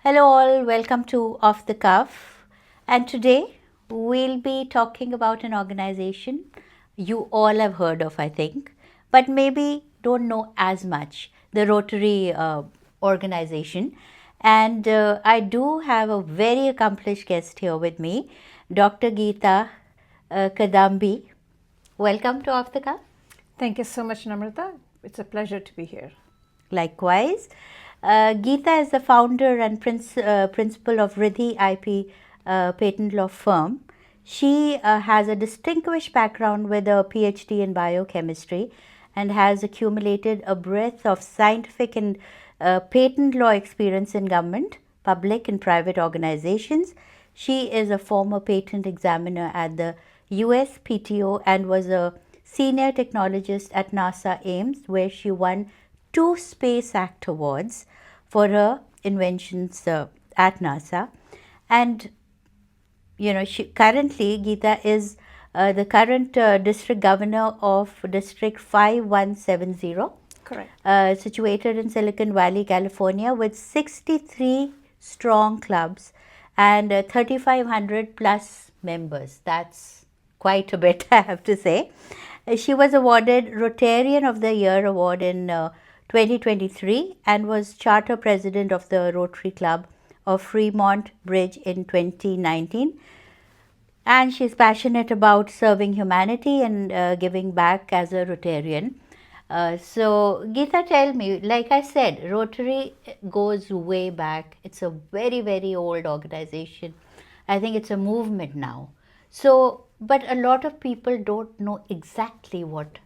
Hello, all. Welcome to Off the Cuff. And today we'll be talking about an organization you all have heard of, I think, but maybe don't know as much, the Rotary organization. And I do have a very accomplished guest here with me, Dr. Geeta Kadambi. Welcome to Off the Cuff. Thank you so much, Namrita. It's a pleasure to be here. Likewise, Geeta is the founder and principal of Riddhi IP patent law firm. She has a distinguished background with a PhD in biochemistry and has accumulated a breadth of scientific and patent law experience in government, public and private organizations. She is a former patent examiner at the USPTO and was a senior technologist at NASA Ames, where she won 2 Space Act Awards for her inventions at NASA. And currently, Geeta is the current district governor of District 5170. Correct. Situated in Silicon Valley, California, with 63 strong clubs and 3,500 plus members. That's quite a bit, I have to say. She was awarded Rotarian of the Year award in 2023 and was charter president of the Rotary Club of Fremont Bridge in 2019. And she's passionate about serving humanity and giving back as a Rotarian. So, Geeta, tell me, like I said, Rotary goes way back. It's a very, very old organization. I think it's a movement now. So, but a lot of people don't know exactly what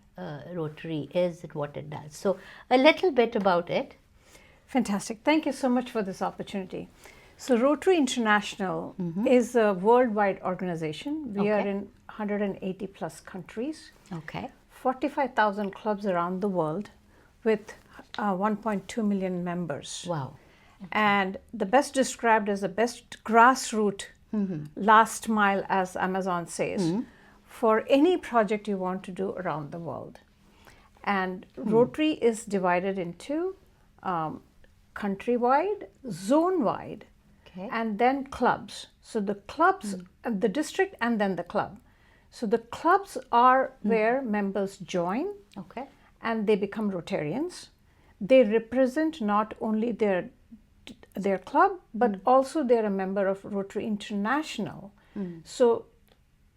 Rotary is and what it does. So, a little bit about it. Fantastic. Thank you so much for this opportunity. So, Rotary International is a worldwide organization. We are in 180 plus countries. Okay. 45,000 clubs around the world with 1.2 million members. Wow. And the best described as the best grassroots last mile, as Amazon says, for any project you want to do around the world. And Rotary is divided into countrywide, zone-wide, and then clubs. So the clubs, the district and then the club. So the clubs are where members join and they become Rotarians. They represent not only their club, but also they're a member of Rotary International. So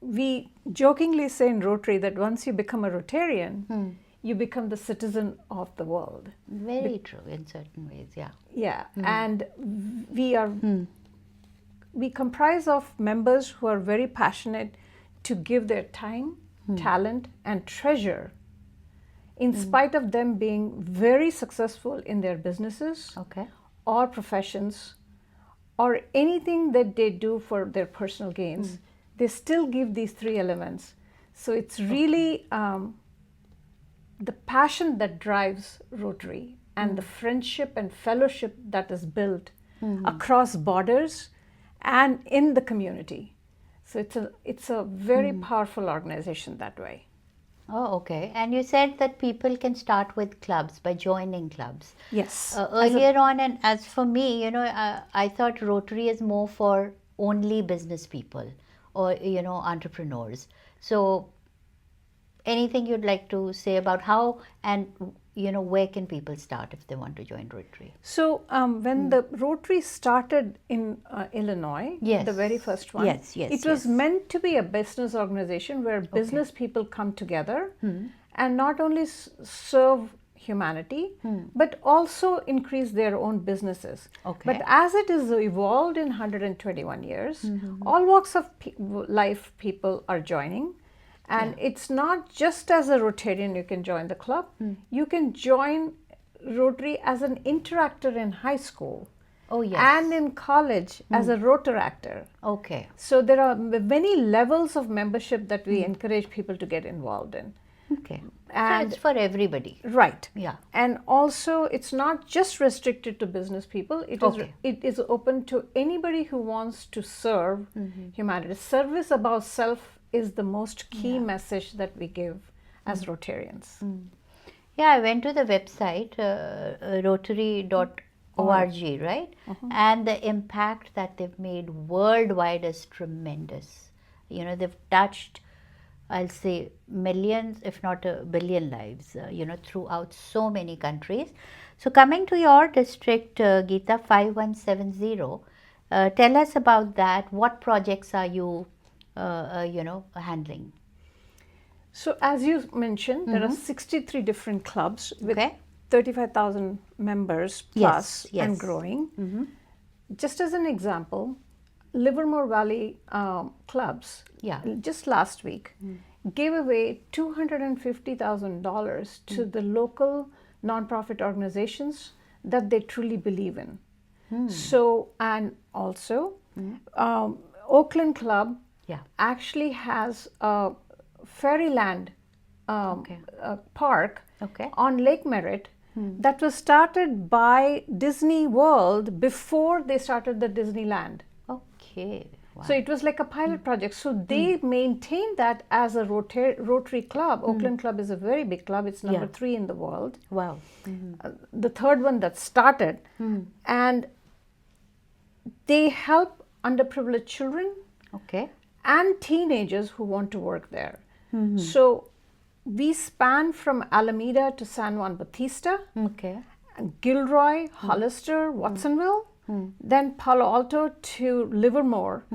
we jokingly say in Rotary that once you become a Rotarian, you become the citizen of the world. Very true in certain ways, yeah. Yeah, and we comprise of members who are very passionate to give their time, talent, and treasure in spite of them being very successful in their businesses or professions or anything that they do for their personal gains. They still give these 3 elements. So it's really the passion that drives Rotary and the friendship and fellowship that is built across borders and in the community. So it's a very powerful organization that way. Oh, okay. And you said that people can start with clubs by joining clubs. Yes. Earlier on, and as for me, I thought Rotary is more for only business people or, entrepreneurs. So anything you'd like to say about how and, where can people start if they want to join Rotary? So when the Rotary started in Illinois, the very first one, it was meant to be a business organization where business people come together and not only serve humanity, but also increase their own businesses. But as it is evolved in 121 years, all walks of life people are joining. And it's not just as a Rotarian you can join the club. You can join Rotary as an interactor in high school. Oh, yes. And in college as a Rotaractor. Okay. So there are many levels of membership that we encourage people to get involved in. Okay. And so it's for everybody. Right. Yeah. And also it's not just restricted to business people. It is open to anybody who wants to serve humanity. Service above self is the most key message that we give as Rotarians. Yeah, I went to the website, rotary.org org, right? And the impact that they've made worldwide is tremendous. You know, they've touched, I'll say, millions, if not a billion lives, you know, throughout so many countries. So coming to your district, Geeta, 5170, tell us about that. What projects are you, you know, handling? So as you mentioned, there are 63 different clubs with Okay. 35,000 members plus and growing. Just as an example, Livermore Valley clubs just last week gave away $250,000 to the local nonprofit organizations that they truly believe in. So, and also Oakland Club actually has a Fairyland park on Lake Merritt that was started by Disney World before they started the Disneyland. Okay. Wow. So it was like a pilot project. So they maintained that as a Rotary club. Oakland Club is a very big club. It's number 3 in the world. Wow. The third one that started. And they help underprivileged children and teenagers who want to work there. So we span from Alameda to San Juan Bautista, Gilroy, Hollister, Watsonville, then Palo Alto to Livermore,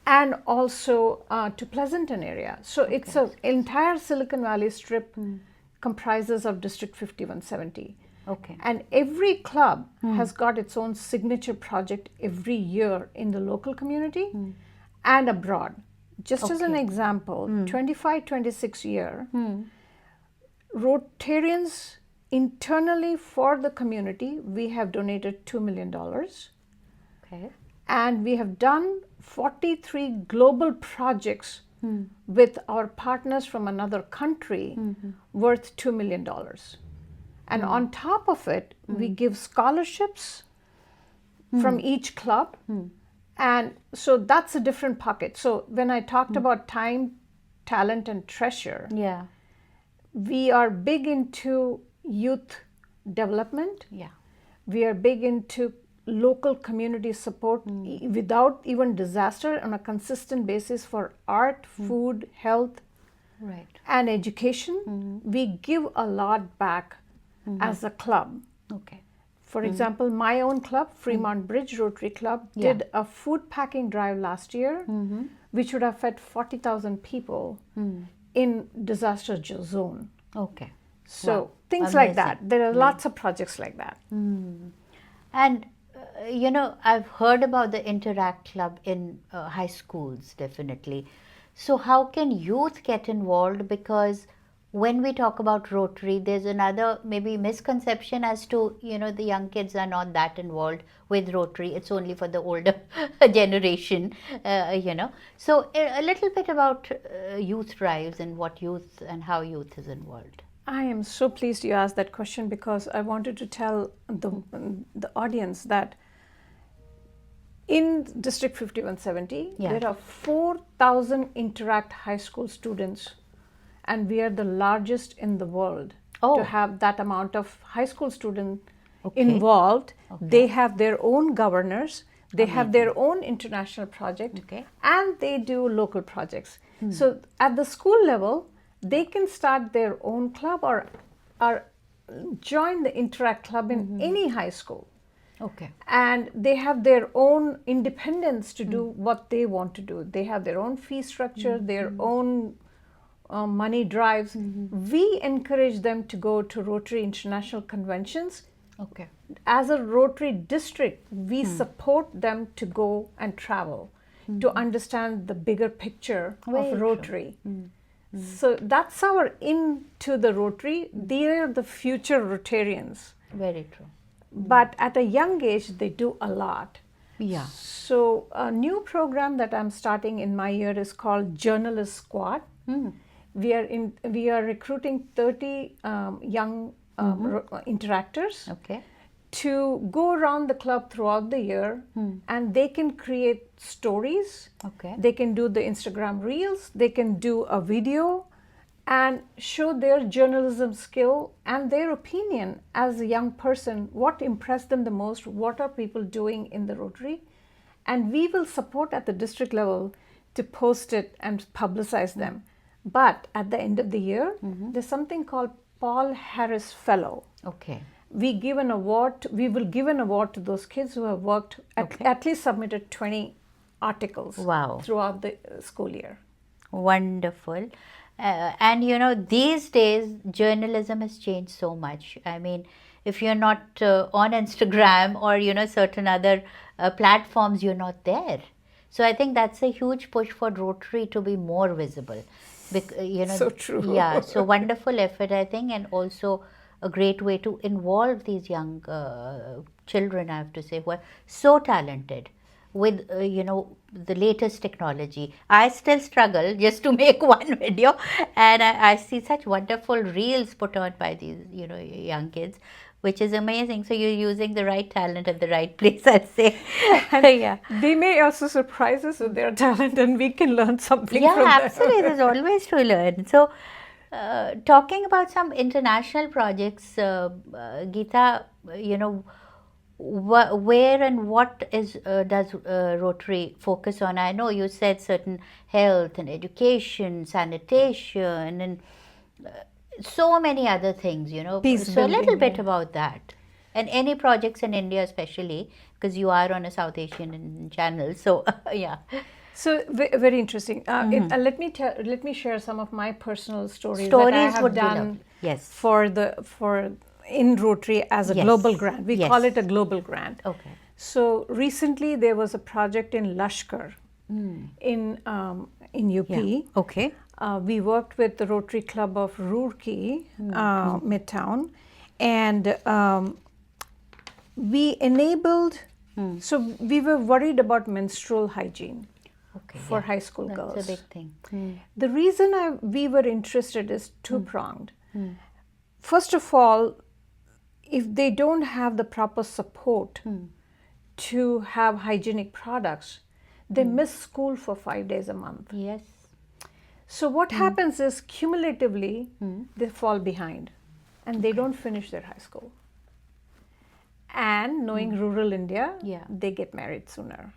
and also to Pleasanton area. So it's an entire Silicon Valley strip comprises of District 5170. And every club has got its own signature project every year in the local community and abroad. Just as an example, 25-26 year, Rotarians internally for the community, we have donated $2 million. And we have done 43 global projects with our partners from another country worth $2 million. And on top of it, we give scholarships from each club. And so that's a different pocket. So when I talked about time, talent, and treasure, we are big into youth development. We are big into local community support without even disaster on a consistent basis for art, food, health, and education. We give a lot back as a club. For example, my own club, Fremont Bridge Rotary Club, did a food packing drive last year, which would have fed 40,000 people in disaster zone. So things like that. There are lots of projects like that. And you know, I've heard about the Interact Club in high schools, definitely. So how can youth get involved? Because when we talk about Rotary, there's another maybe misconception as to, you know, the young kids are not that involved with Rotary. It's only for the older generation, you know. So a little bit about youth drives and what youth and how youth is involved. I am so pleased you asked that question because I wanted to tell the audience that in District 5170, there are 4,000 Interact high school students, and we are the largest in the world to have that amount of high school students involved. They have their own governors, they have their own international project, and they do local projects. So at the school level, they can start their own club or join the Interact Club in any high school. And they have their own independence to do what they want to do. They have their own fee structure, their own money drives. We encourage them to go to Rotary International Conventions. As a Rotary district, we support them to go and travel to understand the bigger picture of Rotary. So that's our into the Rotary. They are the future Rotarians. Very true. But at a young age, they do a lot. So a new program that I'm starting in my year is called Journalist Squad. We are recruiting 30 young interactors to go around the club throughout the year, and they can create stories. They can do the Instagram reels. They can do a video, and show their journalism skill and their opinion as a young person, what impressed them the most, what are people doing in the Rotary, and we will support at the district level to post it and publicize them. But at the end of the year, there's something called Paul Harris Fellow. Okay. We give an award. We will give an award to those kids who have worked at least submitted 20 articles Wow. throughout the school year. Wonderful. And you know, these days journalism has changed so much. I mean, if you're not on Instagram or, you know, certain other platforms, you're not there. So I think that's a huge push for Rotary to be more visible. You know, So true. Yeah, so wonderful effort, I think, and also a great way to involve these young children, I have to say, who are so talented with, you know, the latest technology. I still struggle just to make one video, and I see such wonderful reels put on by these, you know, young kids, which is amazing. So you're using the right talent at the right place, I'd say. Yeah. They may also surprise us with their talent, and we can learn something Yeah, from them. absolutely. There's always to learn. So, talking about some international projects, Geeta, you know, where and what is does Rotary focus on? I know you said certain health and education, sanitation, and so many other things, you know. Peace So a little building, bit yeah. about that. And any projects in India, especially, because you are on a South Asian channel. So, yeah. So very interesting. Let me share some of my personal stories that I Stories have would be done lovely. Yes. for in Rotary as a Yes. global grant. We Yes. call it a global grant. Okay. So recently there was a project in Lashkar in UP. Yeah. Okay. We worked with the Rotary Club of Roorkee, Midtown, and we enabled. So we were worried about menstrual hygiene Okay. for yeah. high school girls. That's a big thing. The reason we were interested is two-pronged. First of all, if they don't have the proper support to have hygienic products, they miss school for 5 days a month. Yes. So what happens is cumulatively they fall behind and they don't finish their high school. And knowing rural India, Yeah. they get married sooner.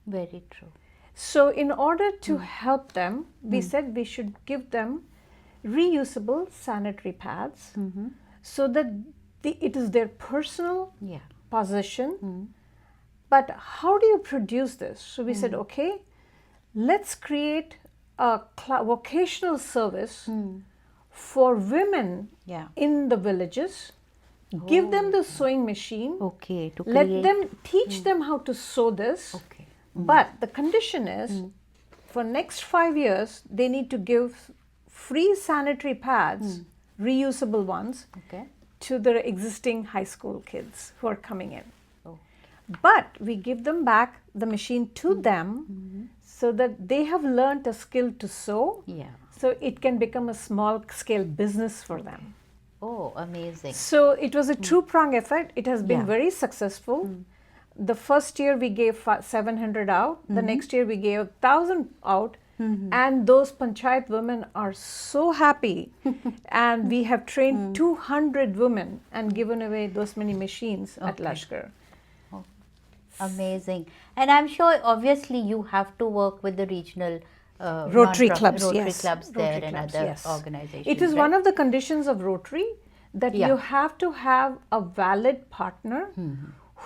Very true. So in order to help them, we said we should give them reusable sanitary pads so that it is their personal Yeah. possession. But how do you produce this? So we said, okay, let's create a vocational service for women Yeah. in the villages. Give them the sewing machine. Okay. To Let create. them teach them how to sew this. Okay. But the condition is for next 5 years, they need to give free sanitary pads, reusable ones, Okay. to the existing high school kids who are coming in. Oh. But we give them back the machine to them so that they have learned a skill to sew. Yeah. So it can become a small scale business for them. Oh, amazing. So it was a two-prong effort. It has been Yeah. very successful. The first year we gave 700 out. The next year we gave 1,000 out. And those panchayat women are so happy. And we have trained 200 women and given away those many machines at Lashkar. Amazing. And I'm sure, obviously, you have to work with the regional Rotary clubs, Rotary yes. clubs Rotary there and clubs, other yes. organizations. It is right? one of the conditions of Rotary that Yeah. you have to have a valid partner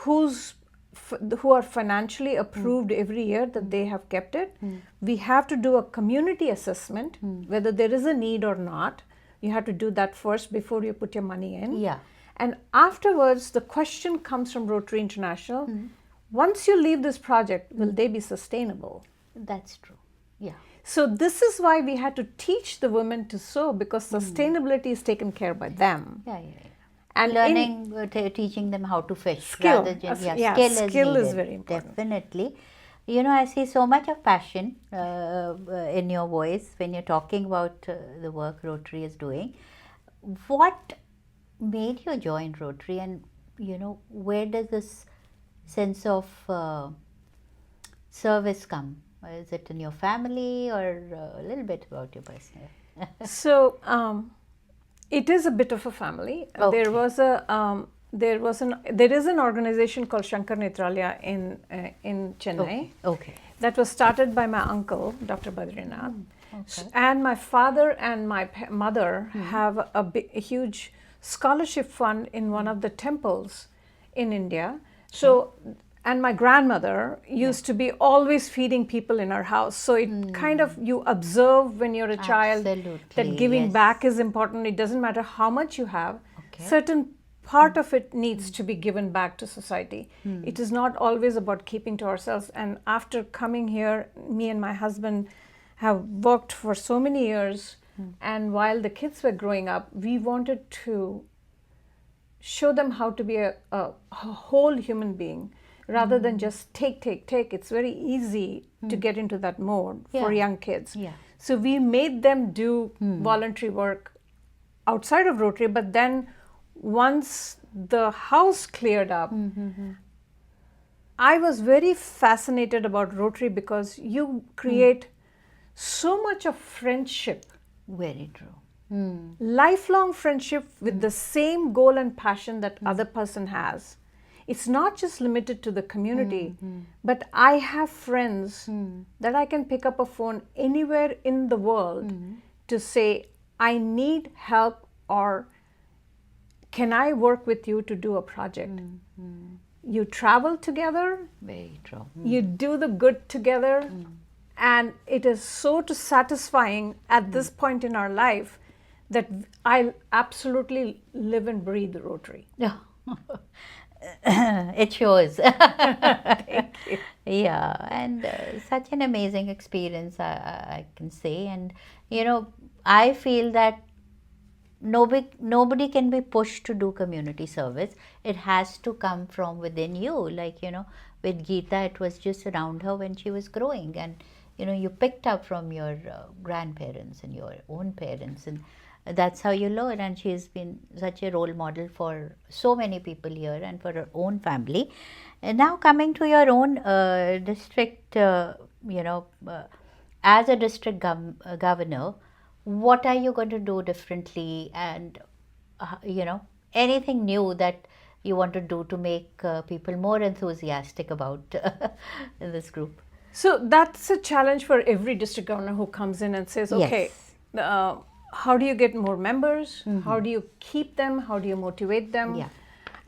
who are financially approved every year that they have kept it. We have to do a community assessment whether there is a need or not. You have to do that first before you put your money in. Yeah. And afterwards, the question comes from Rotary International. Once you leave this project, will they be sustainable? That's true. Yeah. So this is why we had to teach the women to sew, because sustainability is taken care by them. Yeah, yeah, yeah. And Learning, teaching them how to fish. Skill. Rather than, Skill is needed, very important. Definitely. You know, I see so much of passion in your voice when you're talking about the work Rotary is doing. What made you join Rotary, and, you know, where does this sense of service come? Is it in your family, or a little bit about your personal? So it is a bit of a family. Okay. There is an organization called Shankar Netralaya in Chennai. Okay. That was started by my uncle, Dr. Badrinath. Okay. And my father and my mother have a huge scholarship fund in one of the temples in India. So, and my grandmother used to be always feeding people in our house. So it kind of, you observe when you're a child Absolutely, that giving yes. back is important. It doesn't matter how much you have. Okay. Certain part of it needs to be given back to society. It is not always about keeping to ourselves. And after coming here, me and my husband have worked for so many years. And while the kids were growing up, we wanted to show them how to be a whole human being rather than just take. It's very easy to get into that mode for young kids. Yeah. So we made them do voluntary work outside of Rotary, but then once the house cleared up, I was very fascinated about Rotary because you create so much of friendship, Very true. lifelong friendship with the same goal and passion that other person has. It's not just limited to the community, but I have friends that I can pick up a phone anywhere in the world to say, I need help, or can I work with you to do a project? You travel together, Very true. you do the good together, and it is so satisfying at this point in our life that I absolutely live and breathe Rotary. Yeah. It shows. Thank you. Yeah, and such an amazing experience, I can say. And I feel that nobody can be pushed to do community service. It has to come from within you. Like, with Geeta, it was just around her when she was growing, and you picked up from your grandparents and your own parents, and that's how you learn. And she's been such a role model for so many people here and for her own family. And now coming to your own district, as a district governor, what are you going to do differently, and anything new that you want to do to make people more enthusiastic about this group? So that's a challenge for every district governor who comes in and says, okay, Yes. How do you get more members? How do you keep them? How do you motivate them? Yeah.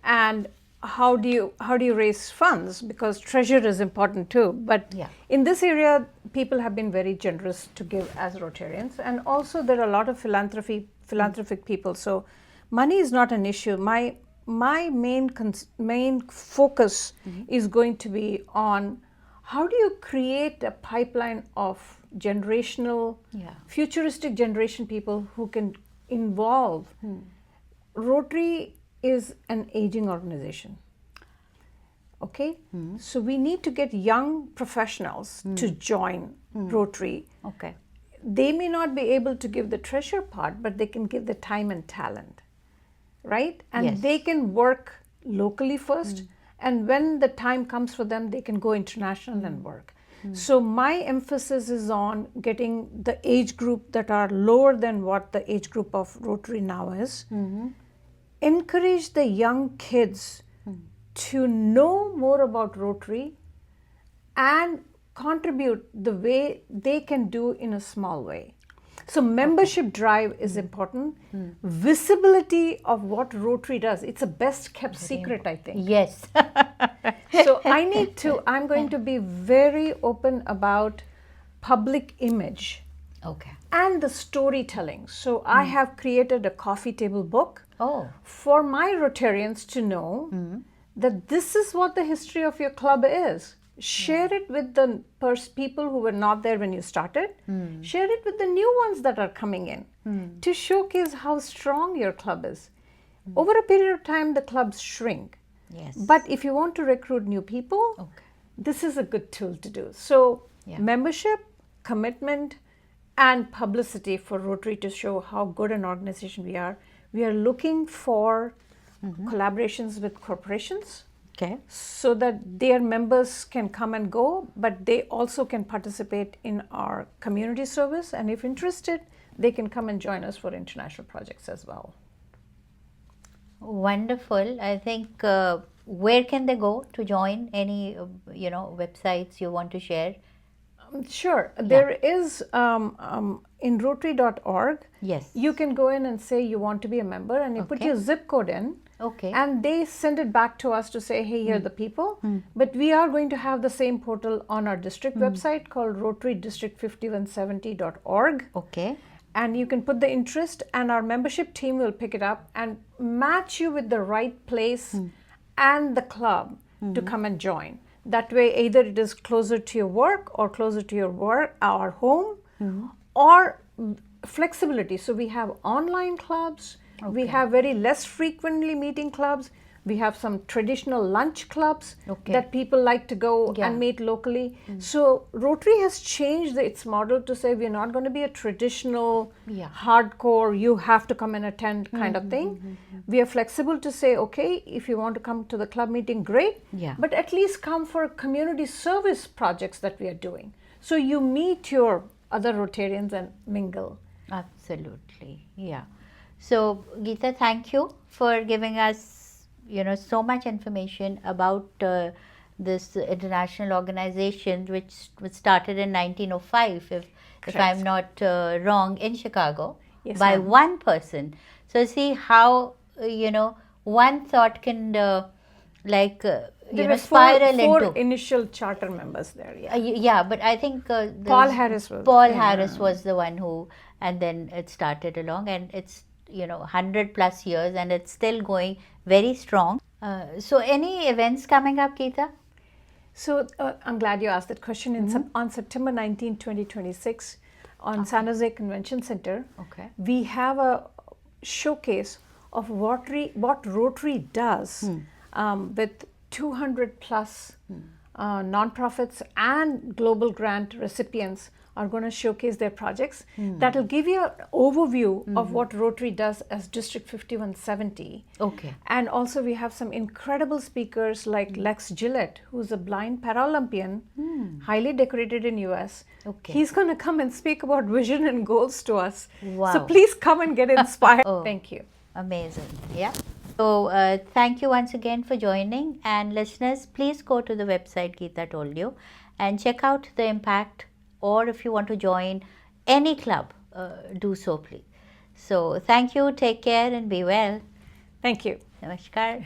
And how do you raise funds? Because treasure is important too. But Yeah. in this area, people have been very generous to give as Rotarians, and also there are a lot of philanthropic people. So money is not an issue. My main focus is going to be on how do you create a pipeline of generational, futuristic generation people who can involve. Rotary is an aging organization. Okay? So we need to get young professionals to join Rotary. Okay. They may not be able to give the treasure part, but they can give the time and talent, right? And Yes. they can work locally first, and when the time comes for them, they can go international and work. So my emphasis is on getting the age group that are lower than what the age group of Rotary now is. Encourage the young kids to know more about Rotary and contribute the way they can do in a small way. So membership drive is important. Visibility of what Rotary does. It's a best kept secret, I think. Yes. So I'm going to be very open about public image Okay. and the storytelling. So I have created a coffee table book Oh. for my Rotarians to know that this is what the history of your club is. Share it with the people who were not there when you started. Share it with the new ones that are coming in to showcase how strong your club is. Over a period of time, the clubs shrink. Yes. But if you want to recruit new people, this is a good tool to do. So membership, commitment, and publicity for Rotary to show how good an organization we are. We are looking for collaborations with corporations. Okay. So that their members can come and go, but they also can participate in our community service. And if interested, they can come and join us for international projects as well. Wonderful. I think where can they go to join? Any websites you want to share? Sure. There is in Rotary.org. Yes. You can go in and say you want to be a member, and you put your zip code in. Okay. And they send it back to us to say, hey, here are the people. But we are going to have the same portal on our district website called rotarydistrict5170.org. Okay. And you can put the interest, and our membership team will pick it up and match you with the right place and the club to come and join. That way, either it is closer to your work or closer to your work, our home, or flexibility. So we have online clubs. We have very less frequently meeting clubs. We have some traditional lunch clubs that people like to go and meet locally. So Rotary has changed its model to say we're not going to be a traditional, hardcore, you have to come and attend kind of thing. We are flexible to say, okay, if you want to come to the club meeting, great. But at least come for community service projects that we are doing. So you meet your other Rotarians and mingle. Absolutely. Yeah. So Geeta, thank you for giving us so much information about this international organization, which was started in 1905, if I'm not wrong, in Chicago, by one person. So see how one thought can there were spiral four into initial charter members there. But I think Paul Harris was the one who, and then it started along, and it's 100 plus years, and it's still going very strong. So any events coming up, Geeta? So I'm glad you asked that question. On September 19, 2026, on San Jose Convention Center, we have a showcase of what Rotary does with 200 plus nonprofits and global grant recipients are going to showcase their projects. That will give you an overview of what Rotary does as District 5170. Okay. And also we have some incredible speakers like Lex Gillette, who's a blind Paralympian, highly decorated in US. Okay. He's going to come and speak about vision and goals to us. Wow. So please come and get inspired. Thank you. Amazing. Yeah. So thank you once again for joining. And listeners, please go to the website Geeta told you and check out the impact. Or if you want to join any club, do so please. So thank you, take care and be well. Thank you. Namaskar.